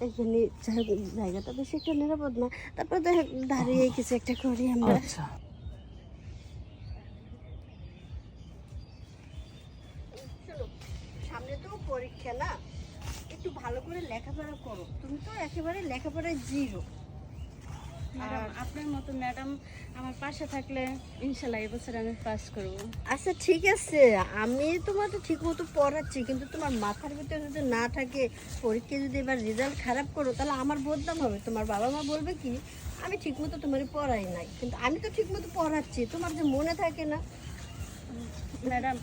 এখানে জায়গাটা বেশি একটা নিরাপদ না, তারপর দাঁড়িয়ে কিছু একটা করি আমরা। আচ্ছা শোনো, সামনে তো পরীক্ষা না, একটু ভালো করে লেখাপড়া করো। তুমি তো একেবারে লেখাপড়ায় জিরো। ম্যাডাম আপনার মতো ম্যাডাম আমার পাশে থাকলে ইনশাল্লাহ এবছর আমি পাস করব। আচ্ছা ঠিক আছে, আমি তোমাকে ঠিক মতো পড়াচ্ছি, কিন্তু তোমার মাথার ভিতরে যদি না থাকে, পরীক্ষায় যদি এবার রেজাল্ট খারাপ করো, তাহলে আমার বদনাম হবে। তোমার বাবা মা বলবে কি আমি ঠিক মতো তোমার পড়াই নাই, কিন্তু আমি তো ঠিক মতো পড়াচ্ছি, তোমার যে মনে থাকে না। ম্যাডাম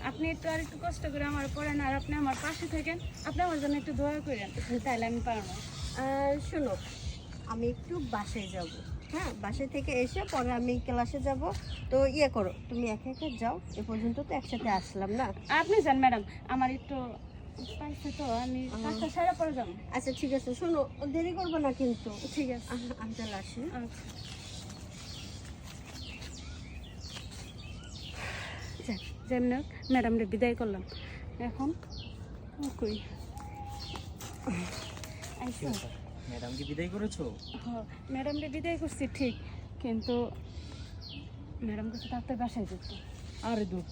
আপনি একটু আর একটু কষ্ট করে আমার পড়েন, আর আপনি আমার পাশে থাকেন, আপনি আমার জন্য একটু দোয়া করেন, তাহলে আমি পারবো। শোনো, আমি একটু বাসায় যাব, হ্যাঁ, বাসায় থেকে এসে পরে আমি ক্লাসে যাব। তো ইয়ে করো, তুমি একা একা যাও, এ পর্যন্ত তো একসাথে আসলাম না। আপনি যান ম্যাডাম, আমার একটু পাইছে তো, আমি কাজটা সারা পরে যাবো। আচ্ছা ঠিক আছে, শোনো দেরি করবো না কিন্তু। ঠিক আছে। আমি তাহলে আসি। আচ্ছা। যাক, যেমন হোক ম্যাডামরে বিদায় করলাম, এখন কই আইসো। ম্যাডামকে বিদায় করেছো? হ্যাঁ ম্যাডামরে বিদায় করছি ঠিক, কিন্তু ম্যাডাম কাছে ডাক্তার বাসায় যেত। আরে দূর,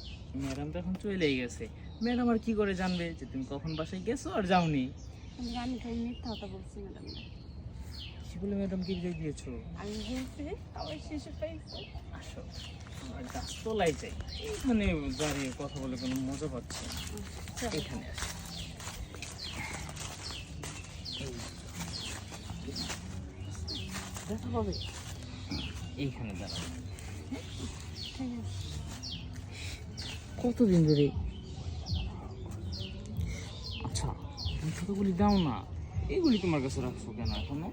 ম্যাডাম তো এখন চলেই গেছে। ম্যাডাম আর কি করে জানবে যে তুমি কখন বাসায় গেছো আর যাওনি? আমি খালি মিথ্যা কথা বলছি ম্যাডাম, কি বলে ম্যাডামকে বিদায় দিয়েছো? আমি বলছি আবার শিশু পাইছি। আসো, আমার গাছতলাই চাই, এখানে দাঁড়িয়ে কথা বলে কোনো মজা পাচ্ছি না। এখানে আসো। দেখা হবে, এইখানে দাঁড়াও। ঠিক আছে। কতদিন ধরে? আচ্ছা তুমি ছোটগুলি দাও না, এগুলি তোমার কাছে রাখছো কেন এখনো?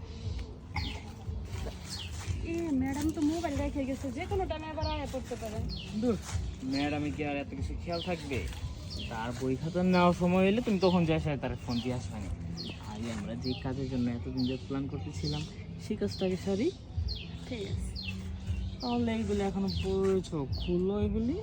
এ ম্যাডাম তো মোবাইল রেখে গেছে, যে কোনো টাইমে আবার আয়া পড়তে পারে। দূর, ম্যাডামে কি আর এত কিছু খেয়াল থাকবে? তার বই খাতা নেওয়ার সময় এলে তুমি তখন যাই তার ফোন দিয়ে আসবে না। আগে আমরা যে কাজের জন্য এতদিন যে প্ল্যান করতেছিলাম সেই কাজটাকে সারি। ঠিক আছে। তাহলে এইগুলি এখনো পড়েছো, খুলো এগুলি।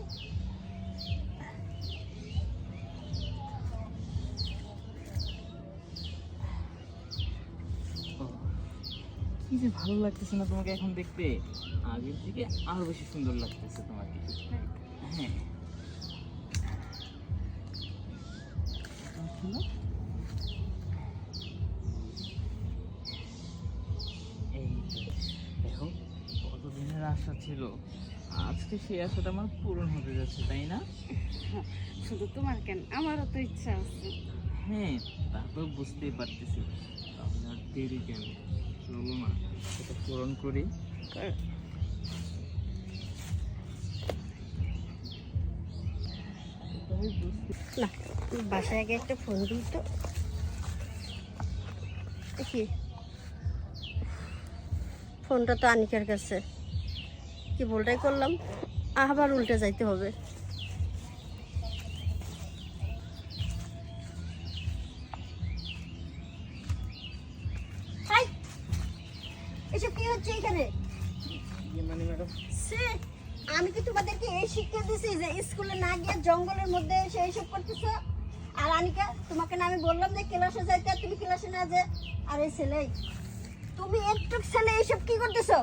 কি যে ভালো লাগতেছে না তোমাকে এখন দেখতে, আগের থেকে আরো বেশি সুন্দর লাগতেছে তোমাকে। হ্যাঁ খুলো। এই যে, দেখো কতদিনের আশা ছিল, আজকে সেই আশাটা আমার পূরণ হতে যাচ্ছে, তাই না? শুধু তোমার কেন, আমারও তো ইচ্ছা আছে। হ্যাঁ তা তো বুঝতেই পারতেছি, তাহলে আর দেরি কেন, চলো না সেটা পূরণ করি। না, বাসায় আগে একটা ফোন দিই তো। কি ফোনটা তো আনিকার কাছে, কি বলটাই করলাম, আবার উল্টে যাইতে হবে। হাই, এসব কি হচ্ছে এখানে? মানে ম্যাডাম, সে, আমি কি তোমাদেরকে এই শিক্ষা দিছি যে স্কুলে না গিয়ে জঙ্গলের মধ্যে এসে এইসব করতেছো? আর আনিকা, তোমাকে না আমি বললাম যে ক্লাসে যাইতে, আর তুমি ক্লাসে না যে। আর এই ছেলে, তুমি একটু ছেলে এইসব কি করতেছো?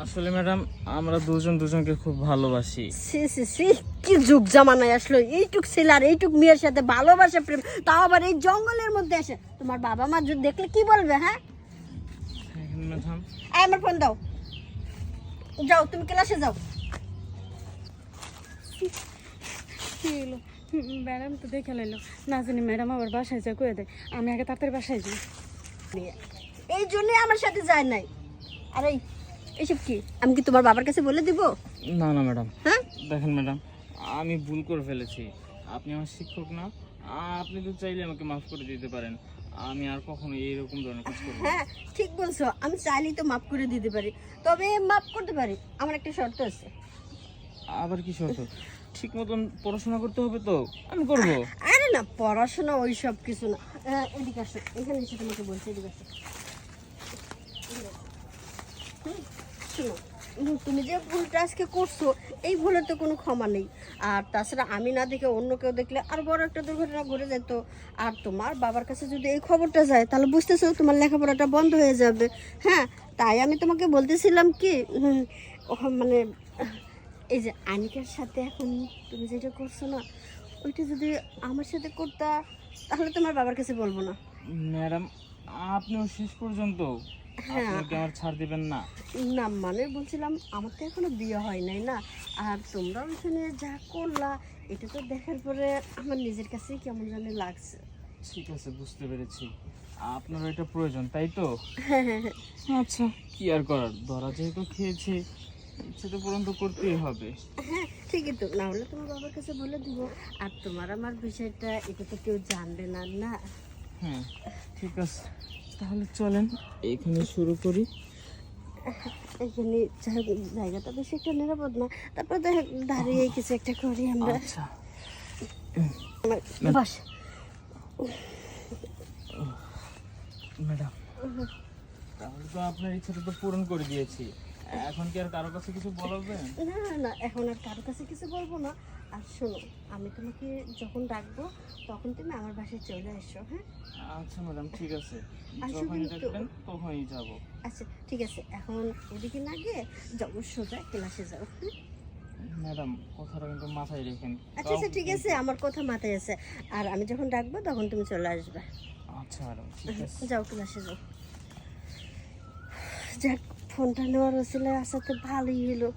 আসলে ম্যাডাম আমরা দুজন দুজনকে খুব ভালোবাসি। সি সি সি, কি যুগ জামানায় আসলো, এইটুক ছেলে আর এইটুক মেয়ের সাথে ভালোবাসা প্রেম, তাও আবার এই জঙ্গলের মধ্যে এসে। তোমার বাবা মা যদি দেখলে কি বলবে? হ্যাঁ ম্যাডাম আমার ফোন দাও, যাও তুমি ক্লাসে যাও। কি হলো, ম্যাডাম তো দেখে লাইলো, না জানি ম্যাডাম আবার বাসায় যা করে দেয়, আমি আগে তাড়াতাড়ি বাসায় যাই। এই জন্য আমার সাথে যায় নাই। আর এইসব কি, আমি কি তোমার বাবার কাছে বলে দিব? না না ম্যাডাম, হ্যাঁ দেখেন ম্যাডাম আমি ভুল করে ফেলেছি, আপনি আমার শিক্ষক না, আপনি তো চাইলে আমাকে মাফ করে দিতে পারেন, আমি আর কখনো এইরকম ধরনের কাজ করব না। হ্যাঁ ঠিক বলছো, আমি চাইলেই তো মাফ করে দিতে পারি, তবে মাফ করতে পারি, আমার একটা শর্ত আছে। আবার কি শর্ত? ঠিক মতন পড়াশোনা করতে হবে তো, আমি করব। আরে না, পড়াশোনা ওই সব কিছু না। এদিকে আসো, এখানে এসে তোমাকে বলছি, এদিকে আসো। শোনো, তুমি যে ভুলটা আজকে করছো এই ভুলের তো কোনো ক্ষমা নেই। আর তাছাড়া আমি না দেখে অন্য কেউ দেখলে আর বড় একটা দুর্ঘটনা ঘটে যেত। আর তোমার বাবার কাছে যদি এই খবরটা যায় তাহলে বুঝতেছো তোমার লেখাপড়াটা বন্ধ হয়ে যাবে। হ্যাঁ, তাই আমি তোমাকে বলতেছিলাম কি মানে এই যে আনিকার সাথে এখন তুমি যেটা করছো না, ওইটা যদি আমার সাথে করতা তাহলে তোমার বাবার কাছে বলবো না। ম্যাডাম, আপনিও শেষ পর্যন্ত হ্যাঁ। আপনি কি আমার ছাড় দিবেন না? না মানে বলছিলাম আমার তো এখনো বিয়ে হয় নাই না, আর তোমরা ওইখানে যা করলা এটা তো দেখার পরে আমার নিজের কাছেই কেমন জানি লাগছে। ঠিক আছে, বুঝতে পেরেছি। আপনার এটা প্রয়োজন, তাই তো? হ্যাঁ হ্যাঁ হ্যাঁ। আচ্ছা, কি আর করার, ধরা যেহেতু খেয়েছে, ইচ্ছে তো পূরণ তো করতেই হবে। হ্যাঁ ঠিকই তো, না হলে তোমার বাবার কাছে বলে দিব। আর তোমার আমার বিষয়টা এটা তো কেউ জানবে না না। হ্যাঁ ঠিক আছে, তাহলে চলেন এখানে শুরু করি। এখানে জায়গাটা বেশি একটা নিরাপদ না, তারপর দাঁড়িয়ে কিছু একটা করি আমরা। আচ্ছা বাস ম্যাডাম, তাহলে তো আপনার ইচ্ছাটা তো পূরণ করে দিয়েছি, এখন কি আর কারো কাছে কিছু বলবেন? না না না, এখন আর কারো কাছে কিছু বলবো না। আর শোনো, আমি তোমাকে যখন ডাকবো তখন তুমি আমার বাসায় চলে এসো। হ্যাঁ আচ্ছা ম্যাডাম, ঠিক আছে, আসো যখনই কিন্তু। ডাকবেন তখনই যাব। আচ্ছা ঠিক আছে, এখন ওদিকে না গিয়ে যাও, সোজা ক্লাসে যাও। হ্যাঁ? ম্যাডাম, কথাটা কিন্তু মাথায় রেখেন। আচ্ছা আচ্ছা ঠিক আছে, আমার কথা মাথায় আছে। আর আমি যখন ডাকবো তখন তুমি চলে আসবে। আচ্ছা ম্যাডাম, ঠিক আছে। যাও ক্লাসে যাও। যাক, ফোনটা নেওয়ার ওসিলায় আসাতে ভালোই হলো।